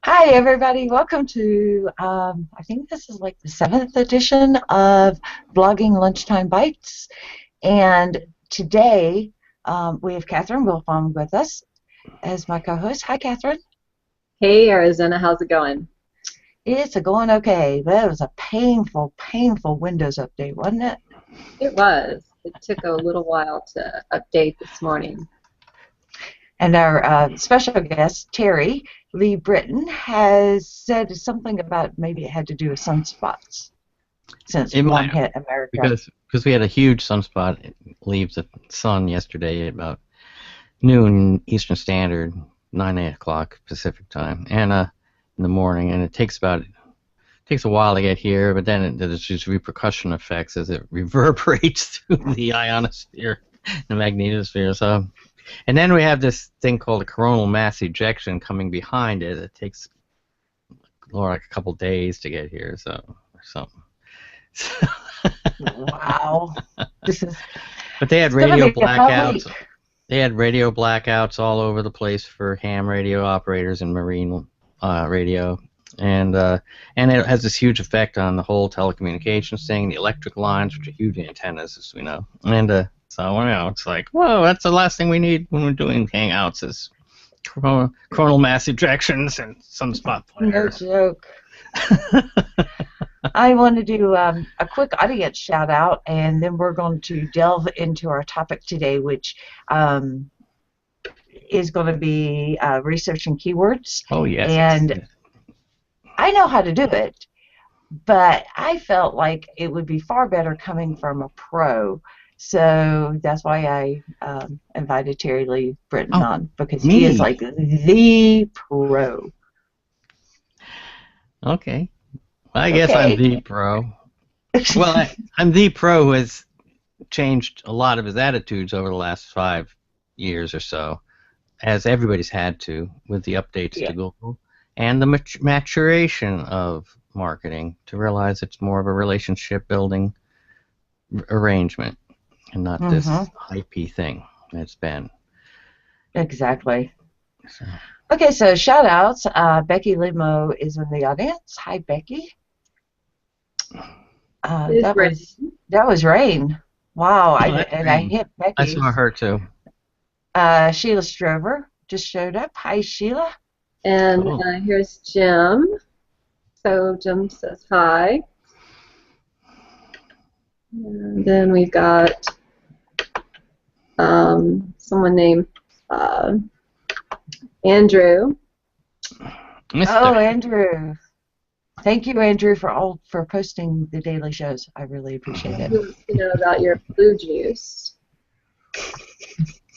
Hi, everybody. Welcome to, I think this is like the 7th edition of Blogging Lunchtime Bytes. And today we have Catherine Wilfong with us as my co-host. Hi, Catherine. Hey, Arizona. How's it going? It's going okay. That was a painful, painful Windows update, wasn't it? It was. It took a little while to update this morning. And our special guest, Terry, Leigh Britton, has said something about maybe it had to do with sunspots since one hit America. Because we had a huge sunspot. It leaves the sun yesterday at about noon Eastern Standard, 8 o'clock Pacific time, and in the morning, and it takes a while to get here, but then there's these repercussion effects as it reverberates through the ionosphere, the magnetosphere. So. And then we have this thing called a coronal mass ejection coming behind it. It takes like a couple days to get here, or something. Wow. But they had radio blackouts. They had radio blackouts all over the place for ham radio operators and marine radio, and it has this huge effect on the whole telecommunications thing, the electric lines, which are huge antennas, as we know, and. So, it's like, whoa, that's the last thing we need when we're doing Hangouts is coronal mass ejections and sunspot flares. No joke. I want to do a quick audience shout out, and then we're going to delve into our topic today, which is going to be researching keywords. Oh, yes. And I know how to do it, but I felt like it would be far better coming from a pro. So that's why I invited Terry Leigh Britton on, because he is like the pro. Okay. Well, I guess I'm the pro. Well, I'm the pro who has changed a lot of his attitudes over the last 5 years or so, as everybody's had to with the updates to Google, and the maturation of marketing to realize it's more of a relationship-building arrangement. And not this hypey thing it's been. Exactly. Okay, so shout outs. Becky Limo is in the audience. Hi, Becky. That was Rain. Wow, I hit Becky. I saw her too. Sheila Strover just showed up. Hi, Sheila. And here's Jim. So Jim says hi. And then we've got someone named Andrew. Oh, Andrew. Thank you, Andrew, for posting the daily shows. I really appreciate it. Who wants to know about your blue juice?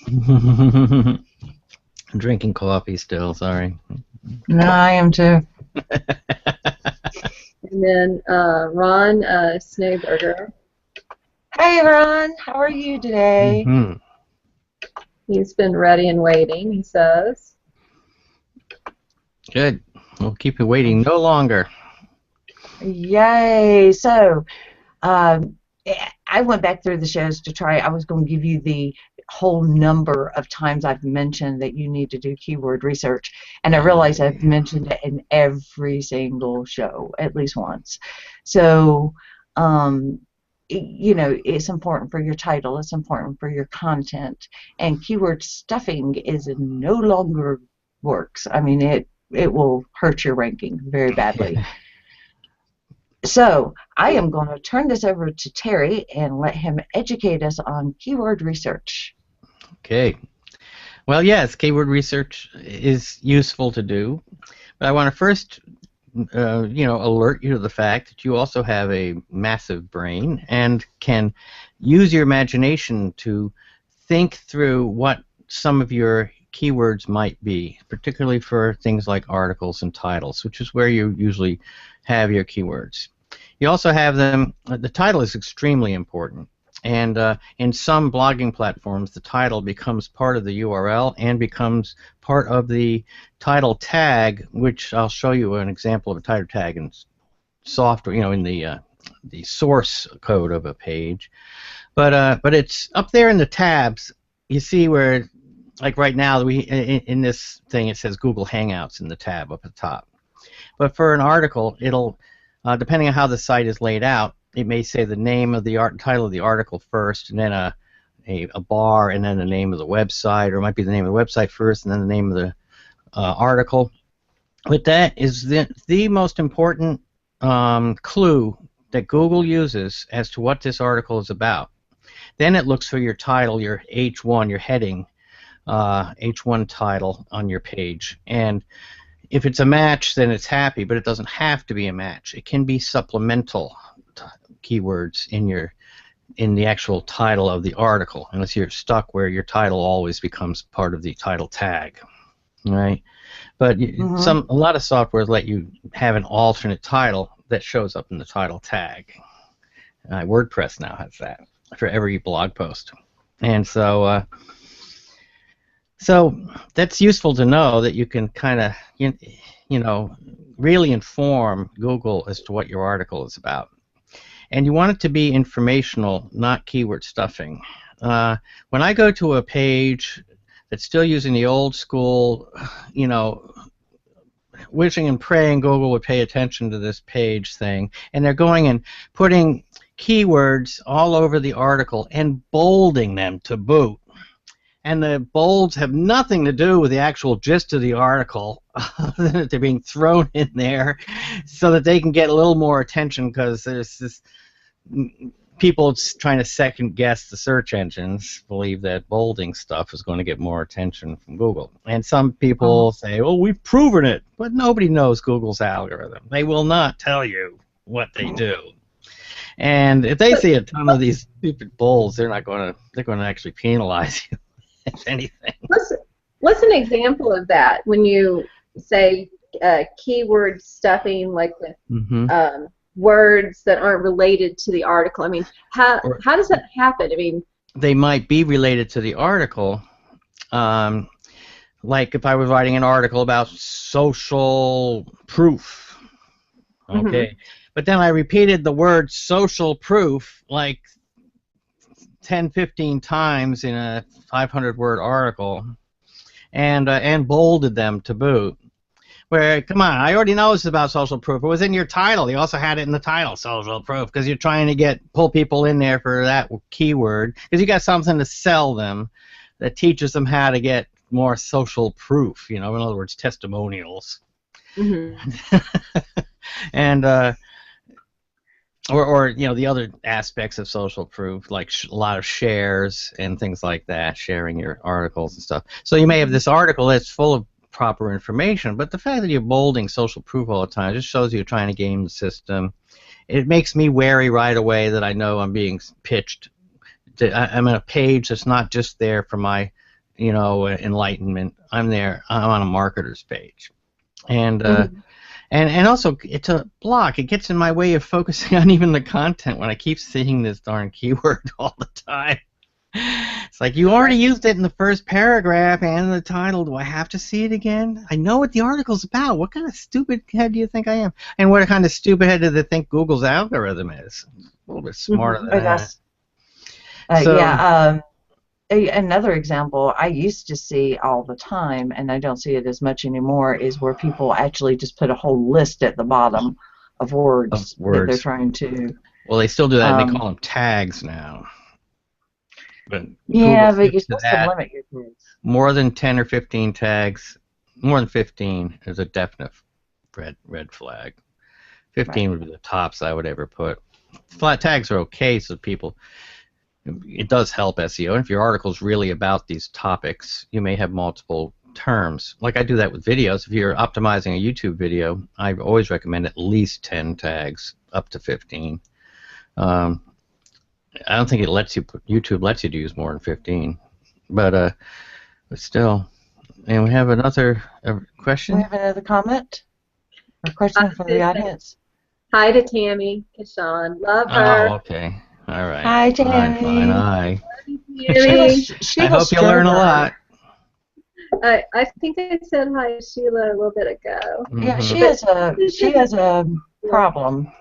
I'm drinking coffee still, sorry. No, I am too. And then Ron Snowberger. Hey, Ron. How are you today? He's been ready and waiting, he says. Good. We'll keep you waiting no longer. Yay. So, I went back through the shows to try. I was going to give you the whole number of times I've mentioned that you need to do keyword research, and I realize I've mentioned it in every single show at least once. So, you know, it's important for your title, it's important for your content, and keyword stuffing is no longer works. I mean, it will hurt your ranking very badly. So I am going to turn this over to Terry and let him educate us on keyword research. Okay. Well, yes, keyword research is useful to do, but I want to first alert you to the fact that you also have a massive brain and can use your imagination to think through what some of your keywords might be, particularly for things like articles and titles, which is where you usually have your keywords. You also have them, the title is extremely important, and in some blogging platforms the title becomes part of the URL and becomes part of the title tag, which I'll show you an example of a title tag in software, in the source code of a page. But it's up there in the tabs. You see where, like right now, in this thing it says Google Hangouts in the tab up at the top. But for an article, it'll, depending on how the site is laid out, it may say the name of the title of the article first, and then a bar, and then the name of the website, or it might be the name of the website first, and then the name of the article. But that is the most important clue that Google uses as to what this article is about. Then it looks for your title, your H1, your heading, H1 title on your page. And if it's a match, then it's happy, but it doesn't have to be a match. It can be supplemental keywords in the actual title of the article, unless you're stuck where your title always becomes part of the title tag, right? But a lot of softwares let you have an alternate title that shows up in the title tag. WordPress now has that for every blog post, and so that's useful to know, that you can kind of really inform Google as to what your article is about. And you want it to be informational, not keyword stuffing. When I go to a page that's still using the old school, wishing and praying Google would pay attention to this page thing, and they're going and putting keywords all over the article and bolding them to boot. And the bolds have nothing to do with the actual gist of the article, other than that they're being thrown in there so that they can get a little more attention, because there's this people trying to second guess the search engines believe that bolding stuff is going to get more attention from Google. And some people say, oh, we've proven it, but nobody knows Google's algorithm. They will not tell you what they do. And if they see a ton of these stupid bolds, they're going to actually penalize you, if anything. What's an example of that when you say keyword stuffing, like with words that aren't related to the article? I mean, how does that happen? I mean, they might be related to the article. Like if I was writing an article about social proof, okay, but then I repeated the word social proof like 10, 15 times in a 500-word article, and bolded them to boot. Where, come on, I already know this is about social proof. It was in your title. You also had it in the title, social proof, because you're trying to pull people in there for that keyword, because you got something to sell them that teaches them how to get more social proof. In other words, testimonials. And or the other aspects of social proof, like a lot of shares and things like that, sharing your articles and stuff. So you may have this article that's full of proper information, but the fact that you're bolding social proof all the time just shows you're trying to game the system. It makes me wary right away that I know I'm being pitched. I'm on a page that's not just there for my, enlightenment. I'm on a marketer's page, and also it's a block. It gets in my way of focusing on even the content when I keep seeing this darn keyword all the time. It's like, you already used it in the first paragraph and in the title. Do I have to see it again? I know what the article's about. What kind of stupid head do you think I am? And what kind of stupid head do they think Google's algorithm is? A little bit smarter than that. Another example I used to see all the time, and I don't see it as much anymore, is where people actually just put a whole list at the bottom of words that they're trying to... Well, they still do that, and they call them tags now. But yeah, but you're supposed to limit your tags. More than 10 or 15 tags, more than 15 is a definite red flag. 15 would be the tops I would ever put. Flat tags are okay, so people, it does help SEO. And if your article is really about these topics, you may have multiple terms. Like I do that with videos. If you're optimizing a YouTube video, I always recommend at least 10 tags, up to 15. I don't think YouTube lets you use more than 15, but still. And we have another question. We have another comment or question from the audience. Hi to Tammy Kashan. Love her. Oh, okay. All right. Hi, Tammy. Fine. Hi. She I hope you learn a lot. I think I said hi to Sheila a little bit ago. Yeah, she has a problem.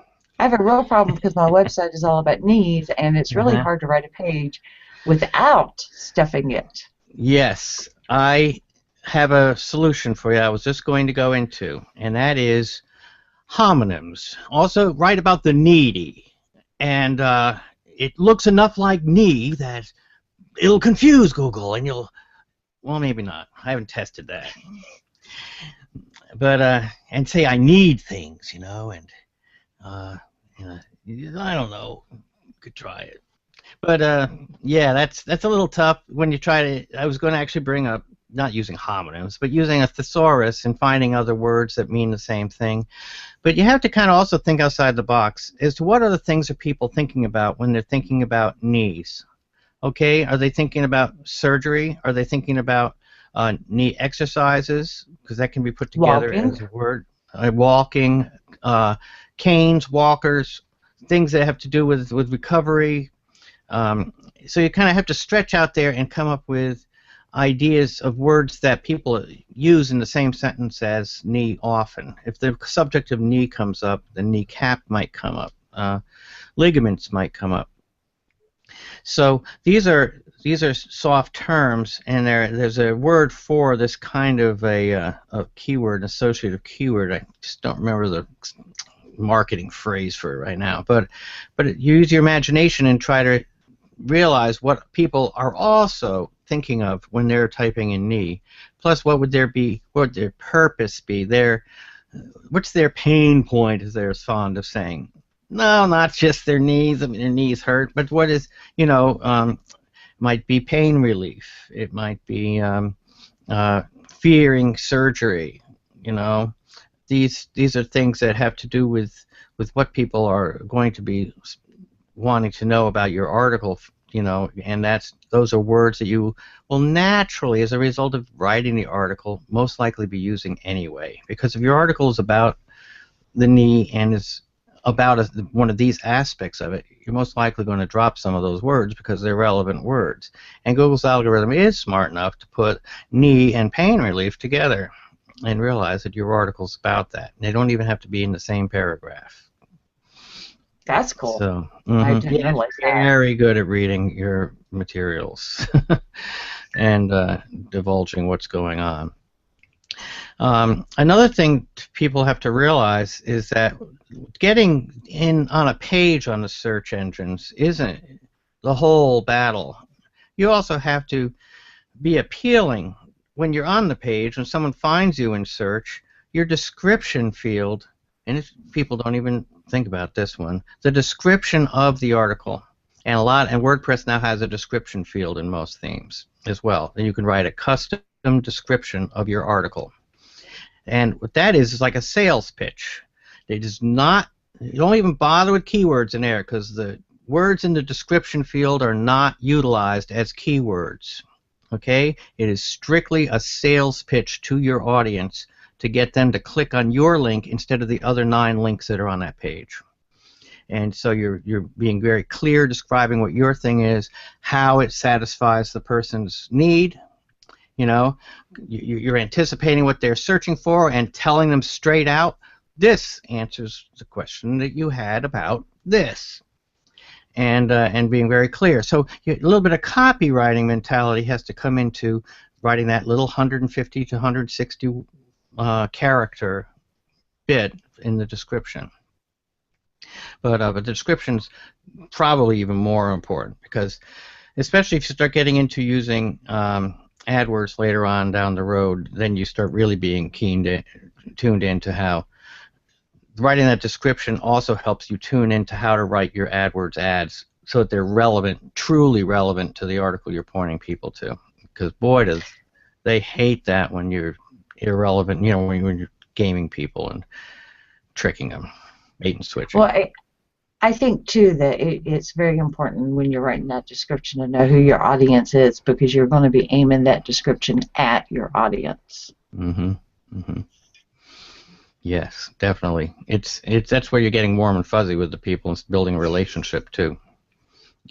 I have a real problem because my website is all about knees, and it's really hard to write a page without stuffing it. Yes, I have a solution for you I was just going to go into, and that is homonyms. Also, write about the needy, and it looks enough like knee that it'll confuse Google, and you'll, well, maybe not. I haven't tested that. But and say I need things, you know, and I don't know. You could try it. But yeah, that's a little tough when you try to. I was going to actually bring up not using homonyms, but using a thesaurus and finding other words that mean the same thing. But you have to kind of also think outside the box as to what other things are people thinking about when they're thinking about knees. Okay, are they thinking about surgery? Are they thinking about knee exercises? Because that can be put together as a word. Walking, canes, walkers, things that have to do with recovery. So you kind of have to stretch out there and come up with ideas of words that people use in the same sentence as knee often. If the subject of knee comes up, the kneecap might come up. Ligaments might come up. So these are soft terms, and there's a word for this kind of a keyword, an associative keyword. I just don't remember the marketing phrase for it right now. But use your imagination and try to realize what people are also thinking of when they're typing in knee. Plus, what would their purpose be? What's their pain point, as they're fond of saying? No, not just their knees. I mean, their knees hurt, but what is, might be pain relief. It might be fearing surgery. These are things that have to do with what people are going to be wanting to know about your article. And those are words that you will naturally, as a result of writing the article, most likely be using anyway. Because if your article is about the knee and is about one of these aspects of it, you're most likely going to drop some of those words because they're relevant words. And Google's algorithm is smart enough to put knee and pain relief together and realize that your article's about that. They don't even have to be in the same paragraph. That's cool. So, I didn't realize that. Very good at reading your materials and divulging what's going on. Another thing people have to realize is that getting in on a page on the search engines isn't the whole battle. You also have to be appealing when you're on the page. When someone finds you in search, your description field, and people don't even think about this one, the description of the article, and WordPress now has a description field in most themes as well. And you can write a custom description of your article. And what that is like a sales pitch. You don't even bother with keywords in there because the words in the description field are not utilized as keywords. Okay? It is strictly a sales pitch to your audience to get them to click on your link instead of the other 9 links that are on that page. And so you're being very clear, describing what your thing is, how it satisfies the person's need. You're anticipating what they're searching for and telling them straight out, this answers the question that you had about this. And being very clear. So a little bit of copywriting mentality has to come into writing that little 150 to 160 character bit in the description. But the description's probably even more important because, especially if you start getting into using AdWords later on down the road, then you start really being tuned into how writing that description also helps you tune into how to write your AdWords ads so that they're relevant, truly relevant to the article you're pointing people to. Because boy, does they hate that when you're irrelevant, when you're gaming people and tricking them, bait and switching. Well, I think, too, that it's very important when you're writing that description to know who your audience is because you're going to be aiming that description at your audience. Mm-hmm. Mm-hmm. Yes, definitely. That's where you're getting warm and fuzzy with the people and building a relationship, too.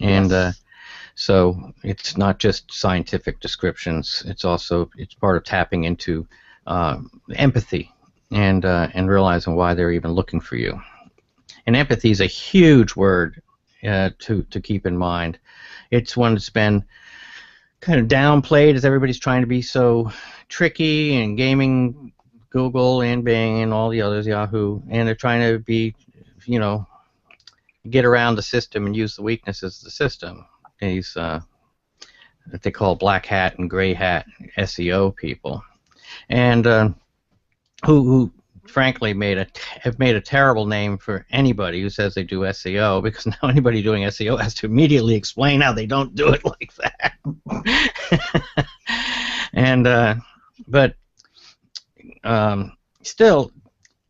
And so it's not just scientific descriptions. It's part of tapping into empathy and realizing why they're even looking for you. And empathy is a huge word to keep in mind. It's one that's been kind of downplayed as everybody's trying to be so tricky and gaming Google and Bing and all the others, Yahoo, and they're trying to be, you know, get around the system and use the weaknesses of the system. These that they call black hat and gray hat SEO people, and who frankly have made a terrible name for anybody who says they do SEO, because now anybody doing SEO has to immediately explain how they don't do it like that. And but still,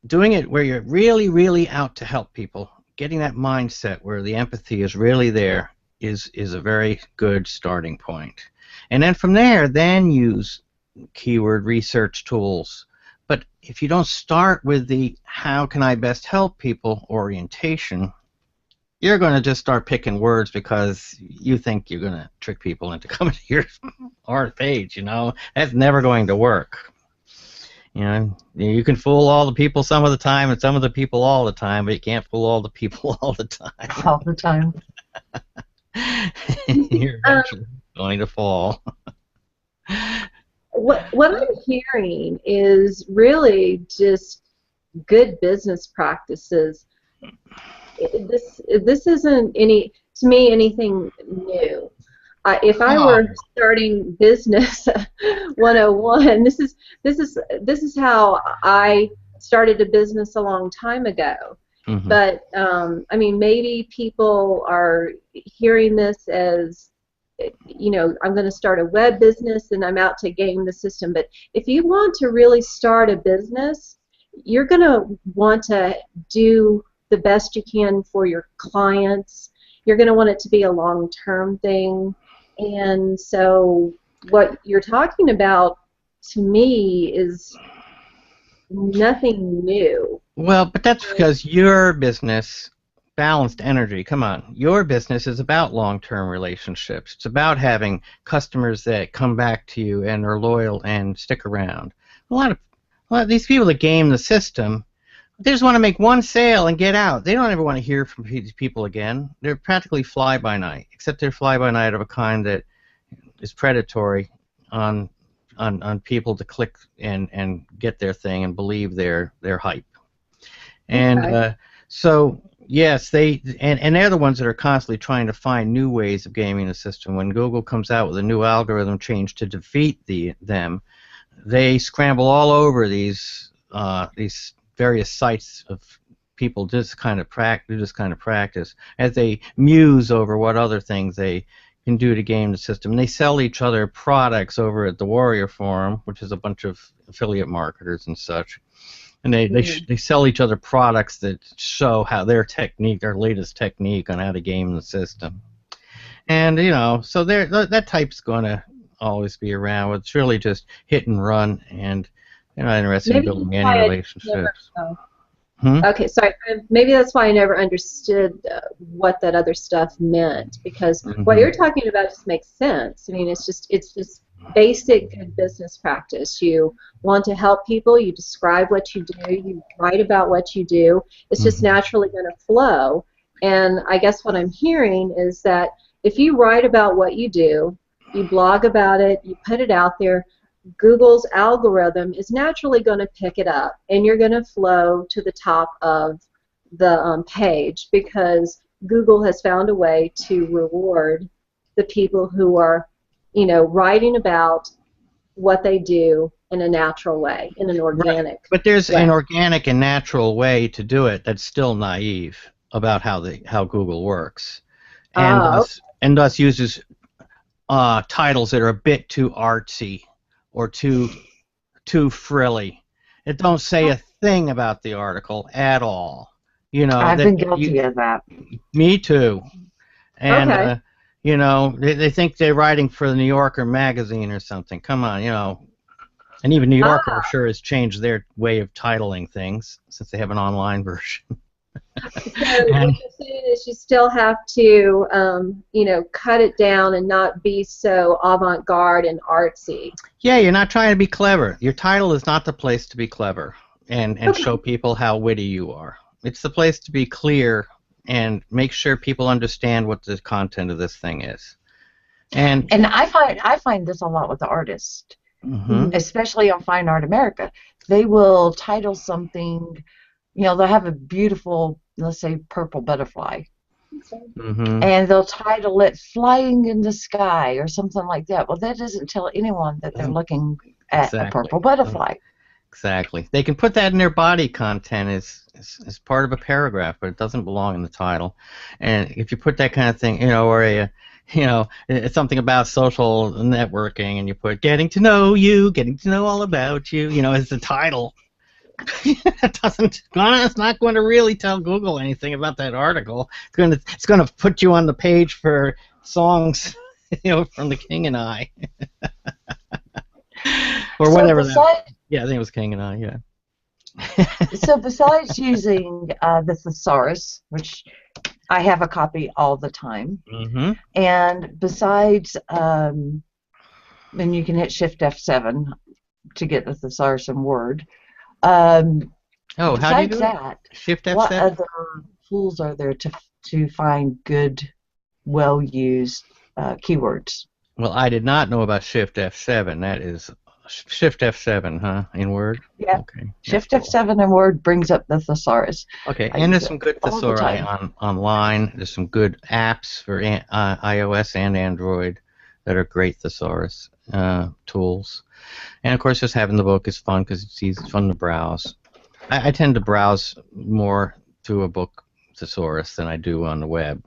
doing it where you're really, really out to help people, getting that mindset where the empathy is really there is a very good starting point. And then from there, then use keyword research tools. But if you don't start with the how can I best help people orientation, you're going to just start picking words because you think you're going to trick people into coming to your art page. You know, that's never going to work. You know, you can fool all the people some of the time and some of the people all the time, but you can't fool all the people all the time. All the time. You're eventually going to fall. What I'm hearing is really just good business practices. This isn't to me anything new. If I were starting business 101, this is how I started a business a long time ago. Mm-hmm. But I mean, maybe people are hearing this as, you know, I'm going to start a web business and I'm out to game the system. But if you want to really start a business, you're going to want to do the best you can for your clients. You're going to want it to be a long-term thing. And so what you're talking about, to me, is nothing new. Well, but that's because your business, balanced energy, come on, your business is about long-term relationships. It's about having customers that come back to you and are loyal and stick around. A lot of these people that game the system, they just want to make one sale and get out. They don't ever want to hear from these people again. They're practically fly-by-night, except they're fly-by-night of a kind that is predatory on people to click and get their thing and believe their hype. And okay. So yes, they're the ones that are constantly trying to find new ways of gaming the system. When Google comes out with a new algorithm change to defeat them, they scramble all over these various sites of people do this kind of practice as they muse over what other things they can do to game the system. And they sell each other products over at the Warrior Forum, which is a bunch of affiliate marketers and such. And they sell each other products that show how their latest technique on how to game the system. And you know, so that type's going to always be around. It's really just hit and run, and they're not interested in building any relationships. Okay, sorry. Maybe that's why I never understood what that other stuff meant, because what you're talking about just makes sense. I mean, it's just basic good business practice. You want to help people, you describe what you do, you write about what you do. It's just naturally going to flow. And I guess what I'm hearing is that if you write about what you do, you blog about it, you put it out there, Google's algorithm is naturally going to pick it up, and you're going to flow to the top of the page, because Google has found a way to reward the people who are, you know, writing about what they do in a natural way, in an organic way. But there's an organic and natural way to do it that's still naive about how Google works, and thus uses titles that are a bit too artsy or too frilly. It don't say a thing about the article at all. You know, I've been guilty of that. Me too. And you know, they think they're writing for the New Yorker magazine or something. Come on, you know. And even New Yorker, I'm sure, has changed their way of titling things since they have an online version. So what you're saying is you still have to, you know, cut it down and not be so avant-garde and artsy. Yeah, you're not trying to be clever. Your title is not the place to be clever and show people how witty you are. It's the place to be clear and make sure people understand what the content of this thing is. And I find this a lot with the artists, especially on Fine Art America. They will title something, they'll have a beautiful, let's say, purple butterfly, and they'll title it "Flying in the Sky" or something like that. Well, that doesn't tell anyone that they're looking at a purple butterfly. Exactly. They can put that in their body content as part of a paragraph, but it doesn't belong in the title. And if you put that kind of thing, or it's something about social networking, and you put "getting to know you," "getting to know all about you," as the title, it's not going to really tell Google anything about that article. It's going to put you on the page for songs, from The King and I, or whatever. Yeah, I think it was King and I. Yeah. So besides using the thesaurus, which I have a copy all the time, and besides, and you can hit Shift F7 to get the thesaurus in Word. How do you do that? Shift F7. What other tools are there to find good, well-used keywords? Well, I did not know about Shift F7. That is Shift F7, huh, in Word? Yeah. Okay. Shift F7 in Word brings up the thesaurus. Okay, and there's some good thesauri online. There's some good apps for iOS and Android that are great thesaurus tools. And of course, just having the book is fun because it's fun to browse. I tend to browse more through a book thesaurus than I do on the web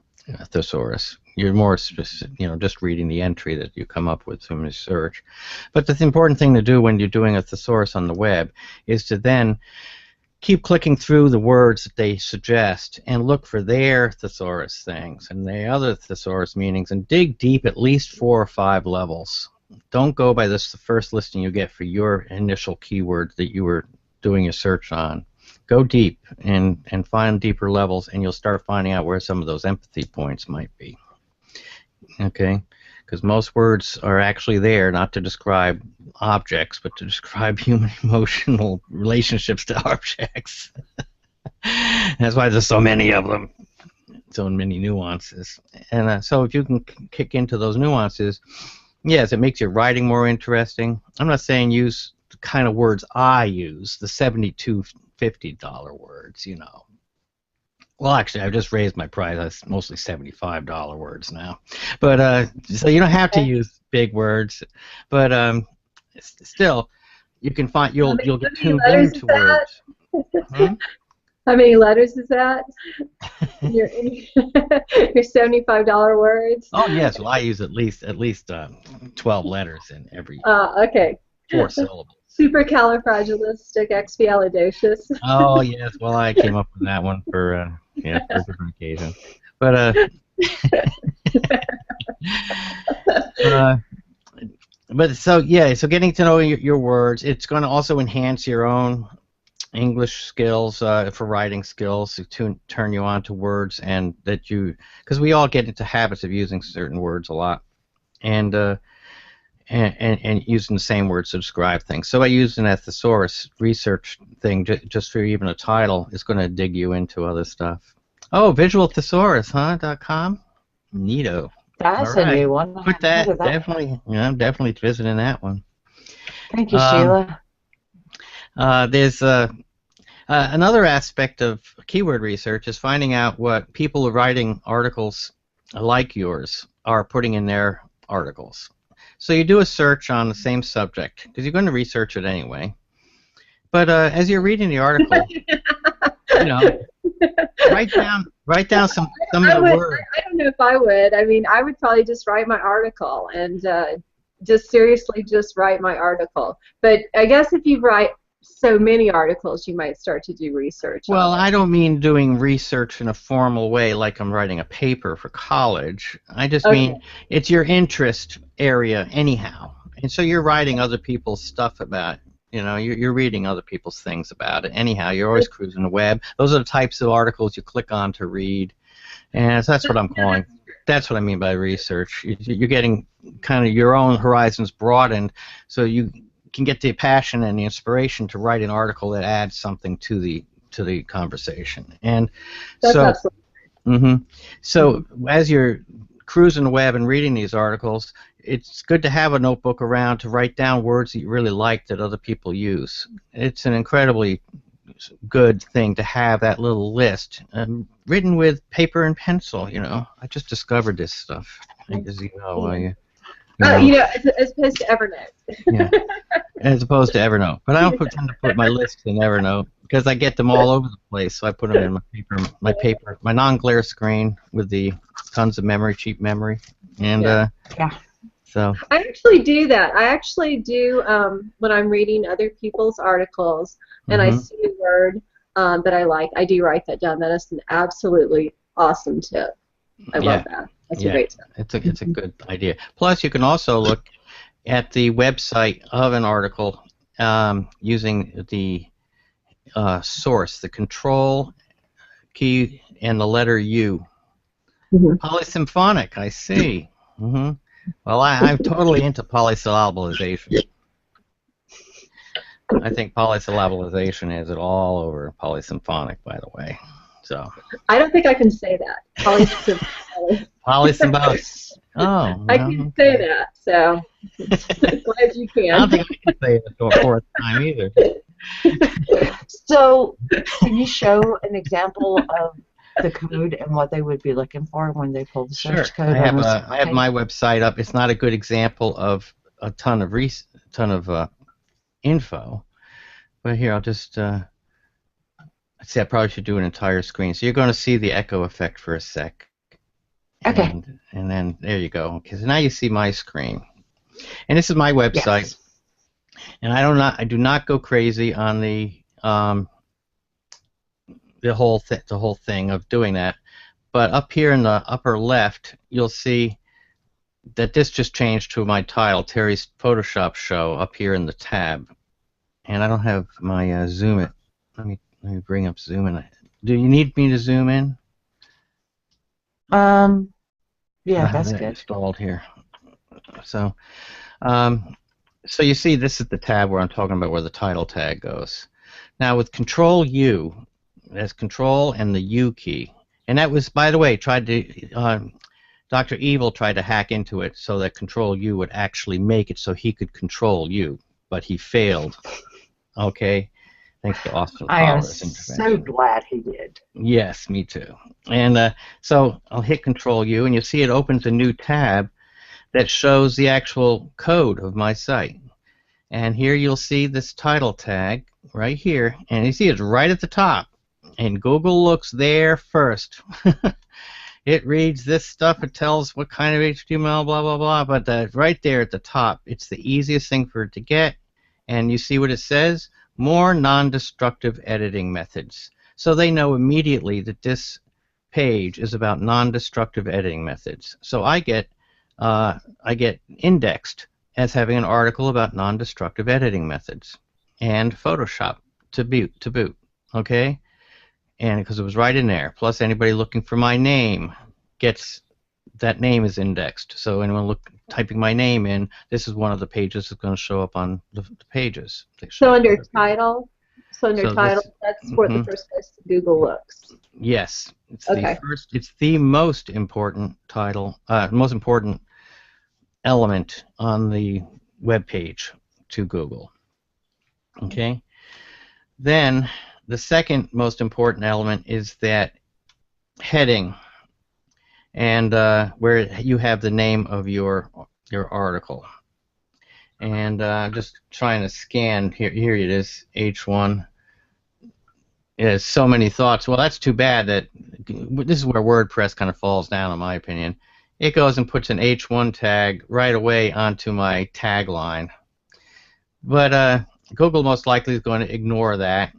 thesaurus. You're more specific, just reading the entry that you come up with from your search. But the important thing to do when you're doing a thesaurus on the web is to then keep clicking through the words that they suggest and look for their thesaurus things and the other thesaurus meanings and dig deep at least 4 or 5 levels. Don't go by the first listing you get for your initial keyword that you were doing your search on. Go deep and find deeper levels, and you'll start finding out where some of those empathy points might be. Okay? Because most words are actually there not to describe objects, but to describe human emotional relationships to objects. That's why there's so many of them, so many nuances. And so if you can kick into those nuances, yes, it makes your writing more interesting. I'm not saying use the kind of words I use, the $72, $50 words, Well, actually, I've just raised my price. That's mostly $75 words now. But so you don't have to use big words, but still, you can find you'll get tuned into words. How many letters is that? your $75 words? Oh yes, well I use at least 12 letters in every. Okay. 4 syllables. Supercalifragilisticexpialidocious. Oh yes, well I came up with that one for a different occasion, but so getting to know your words, it's going to also enhance your own English skills for writing skills to turn you on to words, and because we all get into habits of using certain words a lot, and using the same words to describe things. So by using that thesaurus research thing just for even a title is going to dig you into other stuff. Oh, visual thesaurus, huh? .com? Neato. That's a new one. Put that definitely. I'm definitely visiting that one. Thank you, Sheila. There's another aspect of keyword research is finding out what people writing articles like yours are putting in their articles. So you do a search on the same subject because you're going to research it anyway. But as you're reading the article, write down some of the words. I don't know if I would. I mean, I would probably just write my article and just write my article. But I guess if you write so many articles, you might start to do research. Well, I don't mean doing research in a formal way like I'm writing a paper for college. I just mean it's your interest area anyhow. And so you're writing other people's stuff about it. You're reading other people's things about it anyhow. You're always cruising the web. Those are the types of articles you click on to read. And so that's what I'm calling. That's what I mean by research. You're getting kind of your own horizons broadened so you can get the passion and the inspiration to write an article that adds something to the conversation. And that's so as you're cruising the web and reading these articles, it's good to have a notebook around to write down words that you really like that other people use. It's an incredibly good thing to have that little list written with paper and pencil. I just discovered this stuff, as you know. As opposed to Evernote. Yeah, as opposed to Evernote. But I don't tend to put my lists in Evernote because I get them all over the place. So I put them in my non-glare screen with the tons of memory, cheap memory, and So I actually do that. I actually do when I'm reading other people's articles and I see a word that I like. I do write that down. That is an absolutely awesome tip. I love that. That's a great tip. It's a good idea. Plus, you can also look at the website of an article using the source, the control key and the letter U. Polysymphonic, I see. Well, I'm totally into polysyllabalization. I think polysyllabalization has it all over polysymphonic, by the way. So I don't think I can say that. Polysymbolic. Oh, well. I can say that, so glad you can. I don't think I can say it for a fourth time either. So, can you show an example of the code and what they would be looking for when they pull the search code? I have my website up. It's not a good example of a ton of info, but here I'll just let's see. I probably should do an entire screen. So you're going to see the echo effect for a sec. Okay. And then there you go. Okay, so now you see my screen, and this is my website. Yes. And I do not go crazy on the whole thing of doing that. But up here in the upper left, you'll see that this just changed to my title, Terry's Photoshop Show, up here in the tab. And I don't have my zoom in. Let me bring up zoom in. Do you need me to zoom in? Yeah, that's good. Installed here. So, so you see, this is the tab where I'm talking about where the title tag goes. Now with Control+U, that's Control and the U key, and that was, by the way, Dr. Evil tried to hack into it so that Control+U would actually make it so he could control you, but he failed. Okay. Thanks to Austin Fowler's intervention. I am so glad he did. Yes, me too. And so I'll hit Control+U, and you'll see it opens a new tab that shows the actual code of my site. And here you'll see this title tag right here, and you see it's right at the top. And Google looks there first. It reads this stuff. It tells what kind of HTML, blah, blah, blah. But right there at the top, it's the easiest thing for it to get. And you see what it says? More non-destructive editing methods. So they know immediately that this page is about non-destructive editing methods. So I get indexed as having an article about non-destructive editing methods and Photoshop to boot. Okay, and because it was right in there. Plus, anybody looking for my name gets that name is indexed. So anyone typing my name in, this is one of the pages that's going to show up on the pages. So under title, that's where the first place Google looks. Yes, it's It's the most important title, most important element on the web page to Google. Okay. Then the second most important element is that heading, and where you have the name of your article. And I'm just trying to scan here. Here it is, H1. It has so many thoughts. Well, that's too bad. That this is where WordPress kind of falls down, in my opinion. It goes and puts an H1 tag right away onto my tagline. But Google most likely is going to ignore that.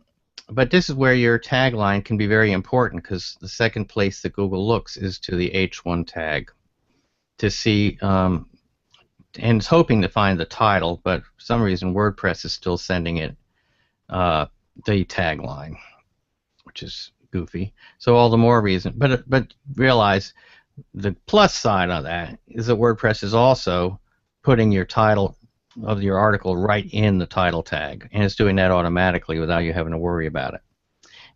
But this is where your tagline can be very important, because the second place that Google looks is to the H1 tag to see, and it's hoping to find the title, but for some reason WordPress is still sending it the tagline, which is goofy. So all the more reason. But realize the plus side of that is that WordPress is also putting your title of your article right in the title tag, and it's doing that automatically without you having to worry about it.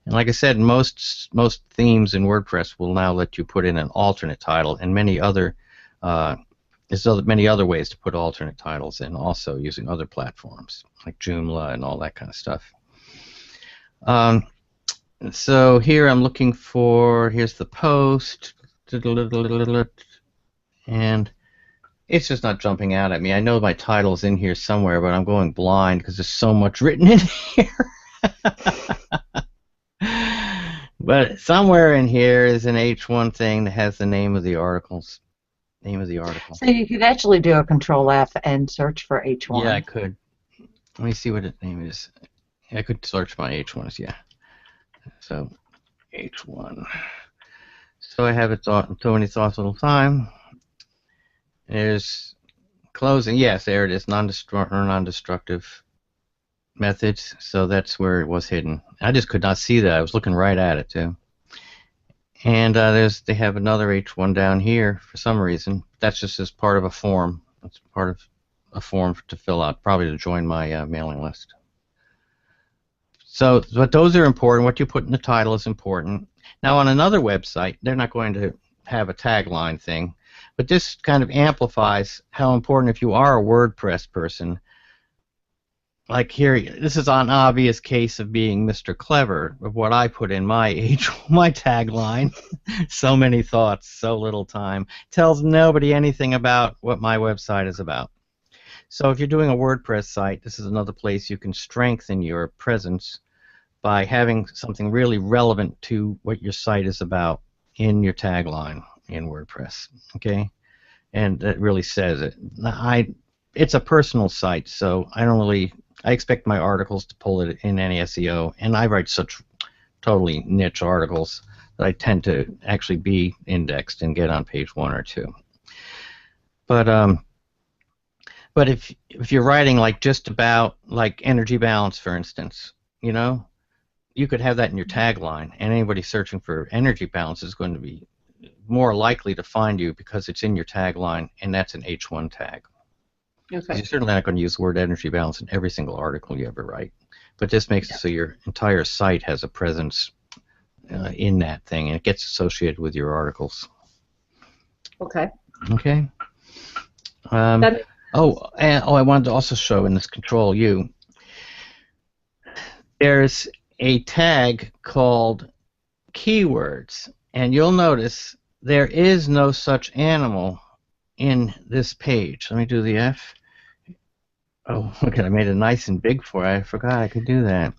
And like I said, most themes in WordPress will now let you put in an alternate title, and many other There's many other ways to put alternate titles in, also using other platforms like Joomla and all that kind of stuff. So here I'm looking for, here's the post, and it's just not jumping out at me. I know my title's in here somewhere, but I'm going blind because there's so much written in here. But somewhere in here is an H1 thing that has the name of the articles. Name of the article. So you could actually do a Control F and search for H1. Yeah, I could. Let me see what its name is. I could search my H1s, yeah. So, H1. So I have it so many thoughts all the time. There's closing. Yes, there it is. Non-destructive methods. So that's where it was hidden. I just could not see that. I was looking right at it too. And they have another H1 down here for some reason. That's just as part of a form. That's part of a form to fill out, probably to join my mailing list. So, but those are important. What you put in the title is important. Now, on another website, they're not going to have a tagline thing, but this kind of amplifies how important, if you are a WordPress person, like here, this is an obvious case of being Mr. Clever, of what I put in my tagline. So many thoughts, so little time. Tells nobody anything about what my website is about. So if you're doing a WordPress site, this is another place you can strengthen your presence by having something really relevant to what your site is about in your tagline in WordPress. Okay? And that really says it. It's a personal site, so I expect my articles to pull it in any SEO, and I write such totally niche articles that I tend to actually be indexed and get on page 1 or 2. But if you're writing like just about like energy balance, for instance, you know, you could have that in your tagline, and anybody searching for energy balance is going to be more likely to find you because it's in your tagline, and that's an H1 tag. Okay. You're certainly not going to use the word energy balance in every single article you ever write, but this makes it so your entire site has a presence in that thing, and it gets associated with your articles. Okay. Okay. I wanted to also show in this Control+U, there's a tag called keywords, and you'll notice there is no such animal in this page. Let me do the F. Oh, look, I made it nice and big for you. I forgot I could do that.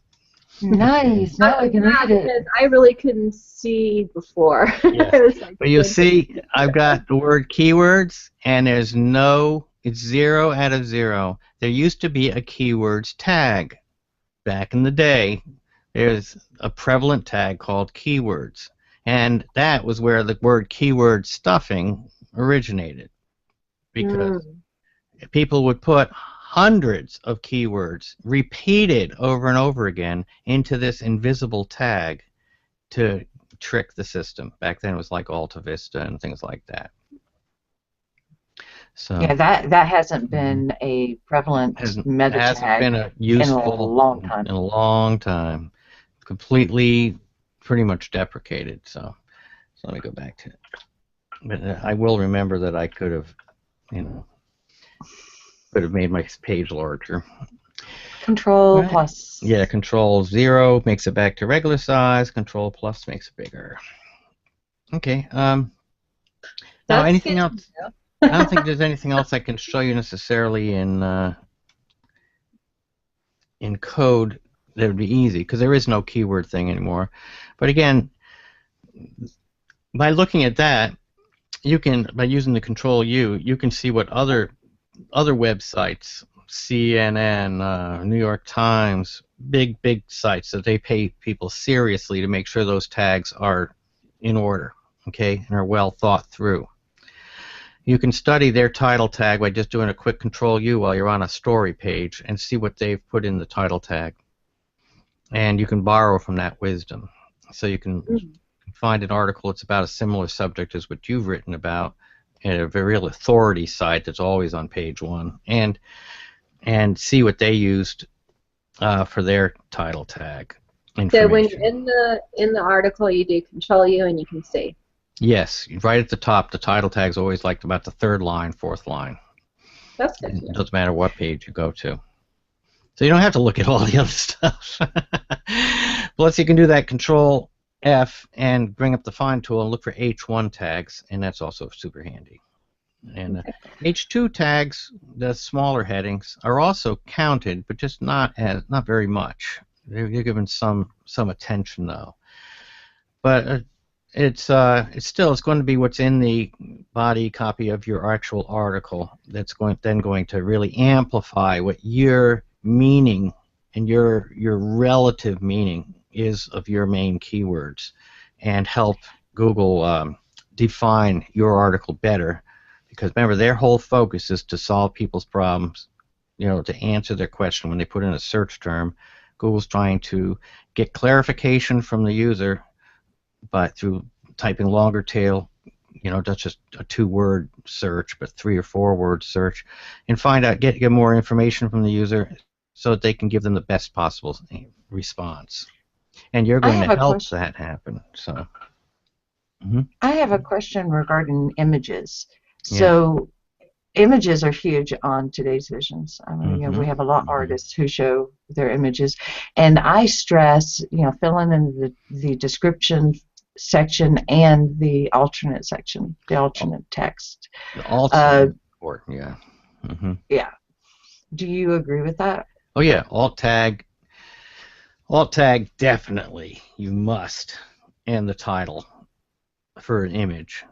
Nice. Now I can read it. I really couldn't see before. Yes. But you'll see I've got the word keywords, and there's it's 0 out of 0. There used to be a keywords tag. Back in the day, there's a prevalent tag called keywords, and that was where the word keyword stuffing originated, because people would put hundreds of keywords repeated over and over again into this invisible tag to trick the system. Back then it was like Alta Vista and things like that. So yeah, that hasn't been a prevalent meta tag. Hasn't been a useful in a long time. In a long time. Completely, pretty much deprecated. So let me go back to it. But I will remember that I could have, made my page larger. Control plus. Yeah, Control 0 makes it back to regular size. Control plus makes it bigger. Okay. Now, anything else? I don't think there's anything else I can show you necessarily in code that would be easy, because there is no keyword thing anymore. But again, by looking at that, you can, by using the Control+U, you can see what other websites, CNN, New York Times, big sites that they pay people seriously to make sure those tags are in order, okay, and are well thought through. You can study their title tag by just doing a quick Control+U while you're on a story page and see what they've put in the title tag. And you can borrow from that wisdom. So you can find an article that's about a similar subject as what you've written about at a very real authority site that's always on page 1, and see what they used for their title tag information. So when you're in the article, you do Control+U and you can see. Yes, right at the top, the title tag's always like about the third line, fourth line. That's good to know. It doesn't matter what page you go to. So you don't have to look at all the other stuff. Plus, you can do that Control F and bring up the Find tool and look for H1 tags, and that's also super handy. And H2 tags, the smaller headings, are also counted, but just not very much. They're given some attention though. But it's going to be what's in the body copy of your actual article that's going to really amplify what your meaning and your relative meaning is of your main keywords, and help Google define your article better. Because remember, their whole focus is to solve people's problems, to answer their question when they put in a search term. Google's trying to get clarification from the user, but through typing longer tail, not just a 2-word search, but 3 or 4-word search, and find out, get more information from the user so that they can give them the best possible response. And you're going to help that happen. So, I have a question regarding images. So, images are huge on today's visions. I mean, we have a lot of artists who show their images, and I stress, filling in the description section and the alternate section, the alternate text. The alternate important, yeah. Yeah. Do you agree with that? Oh yeah, alt tag definitely. You must, and the title for an image.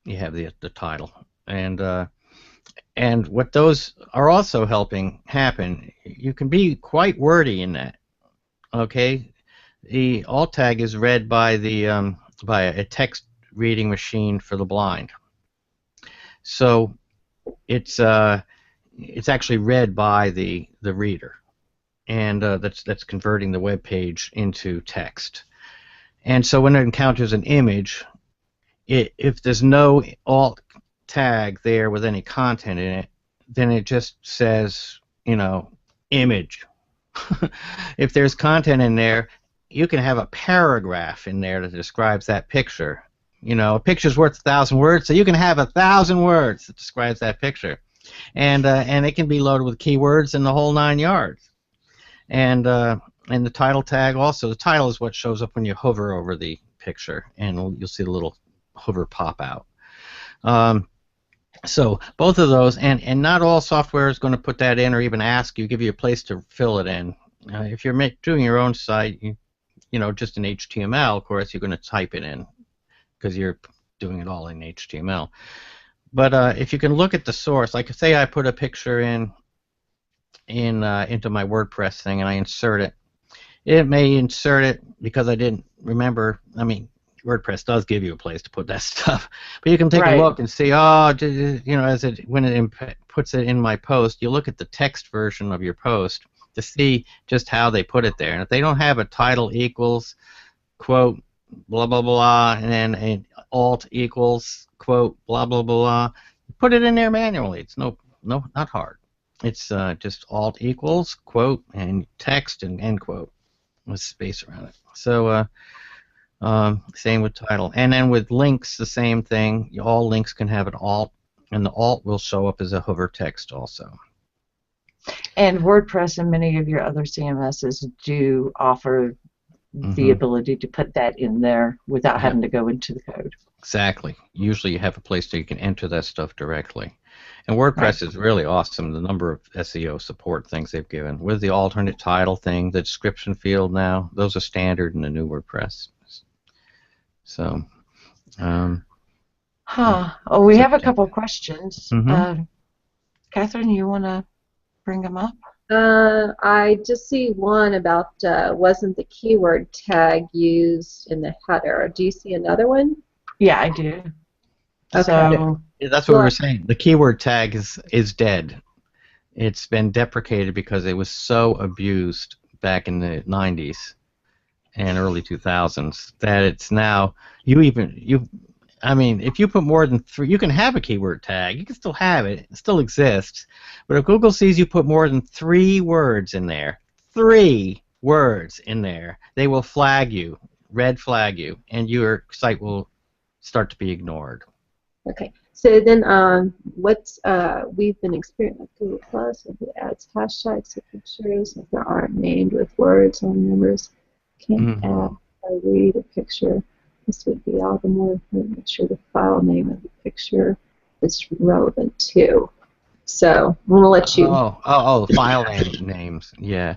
You have the title, and what those are also helping happen. You can be quite wordy in that. Okay, the alt tag is read by by a text reading machine for the blind. So it's actually read by the reader, and that's converting the web page into text. And so when it encounters an image, if there's no alt tag there with any content in it, then it just says, image. If there's content in there, you can have a paragraph in there that describes that picture. A picture's worth 1,000 words, so you can have 1,000 words that describes that picture, and it can be loaded with keywords and the whole 9 yards. And the title tag also. The title is what shows up when you hover over the picture, and you'll see the little hover pop out. So both of those, and not all software is going to put that in or even give you a place to fill it in. If you're doing your own site, just in HTML, of course, you're going to type it in because you're doing it all in HTML. But if you can look at the source, like say I put a picture into my WordPress thing and I insert it, it may insert it because I didn't remember. I mean, WordPress does give you a place to put that stuff, but you can take a look and see, when it puts it in my post, you look at the text version of your post to see just how they put it there. And if they don't have a title equals, quote, blah, blah, blah, and then an alt equals, quote, blah, blah, blah, put it in there manually. It's not hard. It's just alt equals, quote, and text and end quote with space around it. So, same with title. And then with links, the same thing. All links can have an alt, and the alt will show up as a hover text also. And WordPress and many of your other CMSs do offer the ability to put that in there without having to go into the code. Exactly. Usually you have a place that you can enter that stuff directly. And WordPress is really awesome, the number of SEO support things they've given. With the alternate title thing, the description field now, those are standard in the new WordPress. So, we have a couple of questions. Catherine, you want to bring them up? I just see one about wasn't the keyword tag used in the header. Do you see another one? Yeah, I do. Okay. So, that's what we were saying. The keyword tag is dead. It's been deprecated because it was so abused back in the 90s and early 2000s that it's now I mean, if you put more than 3, you can have a keyword tag. You can still have it. It still exists. But if Google sees you put more than 3 words in there, 3 words in there, they will flag you, red flag you, and your site will start to be ignored. Okay. So then, we've been experimenting with Google Plus. If it adds hashtags to pictures, if there aren't named with words or numbers, can add or read a picture. This would be all the more important. Make sure the file name of the picture is relevant too. So I'm going to let you. File names. Yeah.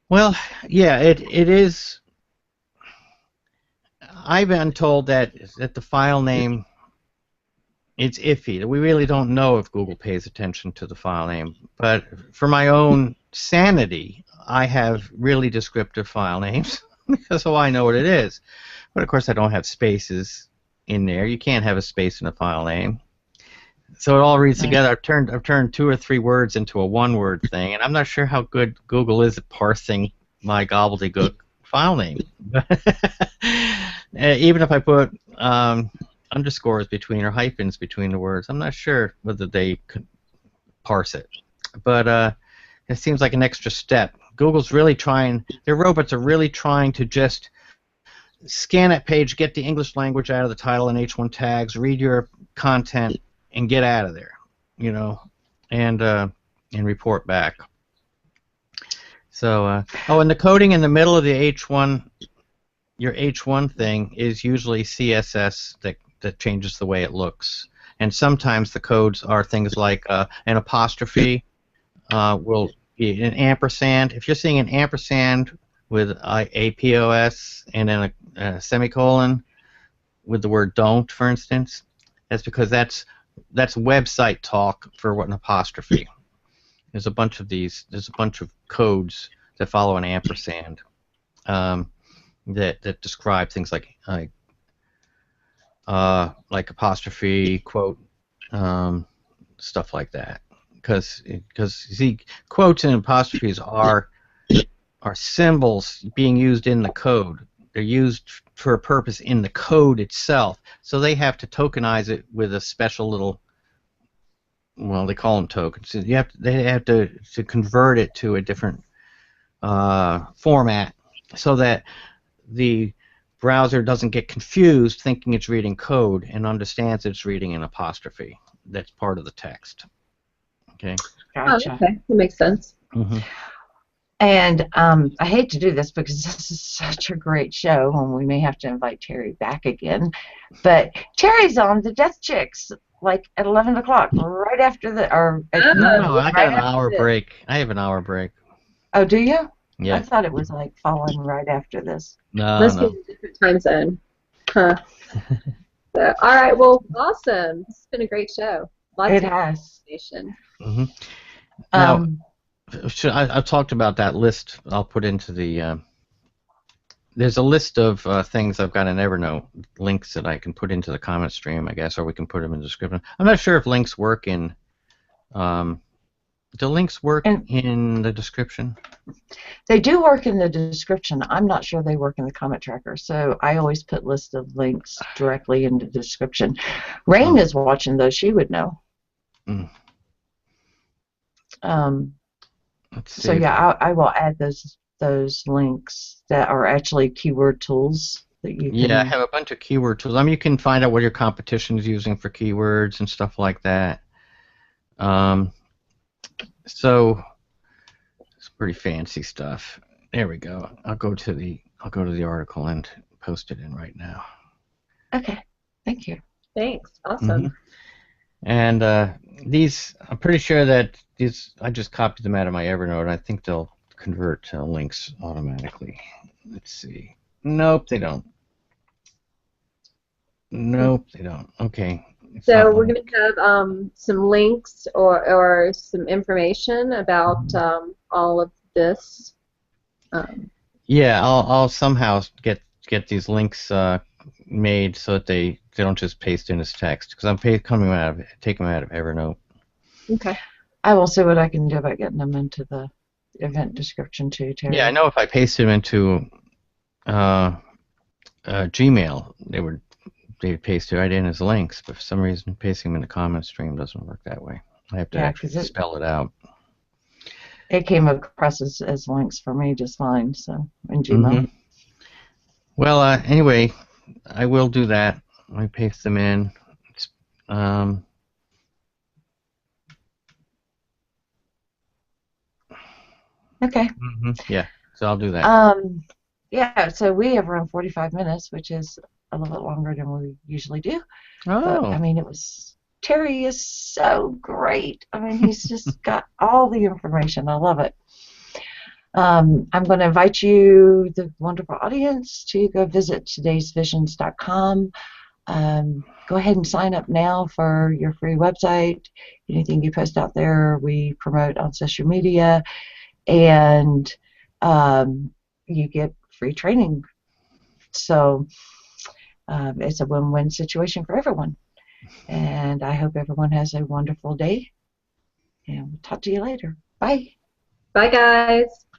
Well, yeah, it is. I've been told that the file name, it's iffy. We really don't know if Google pays attention to the file name. But for my own sanity, I have really descriptive file names because I know what it is. But of course, I don't have spaces in there. You can't have a space in a file name. So it all reads together. I've turned 2 or 3 words into a one-word thing, and I'm not sure how good Google is at parsing my gobbledygook file name. Even if I put underscores between or hyphens between the words, I'm not sure whether they could parse it. But it seems like an extra step. Google's really trying. Their robots are really trying to just scan that page, get the English language out of the title and H1 tags, read your content, and get out of there, and report back. So, and the coding in the middle of the H1, your H1 thing is usually CSS that changes the way it looks, and sometimes the codes are things like an apostrophe will be an ampersand. If you're seeing an ampersand with a POS and then a semicolon with the word "don't," for instance, that's because that's website talk for what an apostrophe. There's a bunch of these. There's a bunch of codes that follow an ampersand that describe things like apostrophe, quote, stuff like that. Because you see, quotes and apostrophes are symbols being used in the code. They're used for a purpose in the code itself, so they have to tokenize it with a special little, well, they call them tokens. So they have to convert it to a different format so that the browser doesn't get confused thinking it's reading code and understands it's reading an apostrophe. That's part of the text. Okay. Gotcha. Oh, okay, that makes sense. Mm-hmm. And I hate to do this because this is such a great show, and we may have to invite Terry back again. But Terry's on the Death Chicks, like at 11 o'clock, right after the. No, I got an hour break. I have an hour break. Oh, do you? Yeah. I thought it was like following right after this. Must be a different time zone. Huh. So, all right. Well, awesome. It's been a great show. It has. Mm-hmm. Now, I've talked about that list. I'll put into the. There's a list of things I've got in Evernote, links that I can put into the comment stream, I guess, or we can put them in the description. I'm not sure if links work in. Do links work in the description? They do work in the description. I'm not sure they work in the comment tracker, so I always put lists of links directly in the description. Rain is watching, though. She would know. Mm. Let's see. So yeah, I will add those links that are actually keyword tools that you can. Yeah, I have a bunch of keyword tools. I mean, you can find out what your competition is using for keywords and stuff like that. So it's pretty fancy stuff. There we go. I'll go to the article and post it in right now. Okay. Thank you. Thanks. Awesome. Mm-hmm. And these, I'm pretty sure that these, I just copied them out of my Evernote. I think they'll convert to links automatically. Let's see. Nope, they don't. Nope, they don't. Okay. So we're going to have some links or some information about all of this. Yeah, I'll somehow get these links made so that they don't just paste in as text, because I'm taking them out of Evernote. Okay. I will see what I can do about getting them into the event description too, Terry. Yeah, I know if I paste them into Gmail, they'd paste it right in as links, but for some reason pasting them in the comment stream doesn't work that way. I have to actually spell it out. It came across as links for me just fine, so in Gmail. Mm-hmm. Well, anyway, I will do that. I paste them in. Um, Okay. Yeah, so I'll do that. Yeah, so we have around 45 minutes, which is a little bit longer than we usually do. But, I Oh, mean, Terry is so great. I mean, he's just got all the information. I love it. I'm going to invite you, the wonderful audience, to go visit todaysvisions.com. Go ahead and sign up now for your free website. Anything you post out there, we promote on social media, and you get free training. So it's a win-win situation for everyone. And I hope everyone has a wonderful day. And we'll talk to you later. Bye. Bye, guys.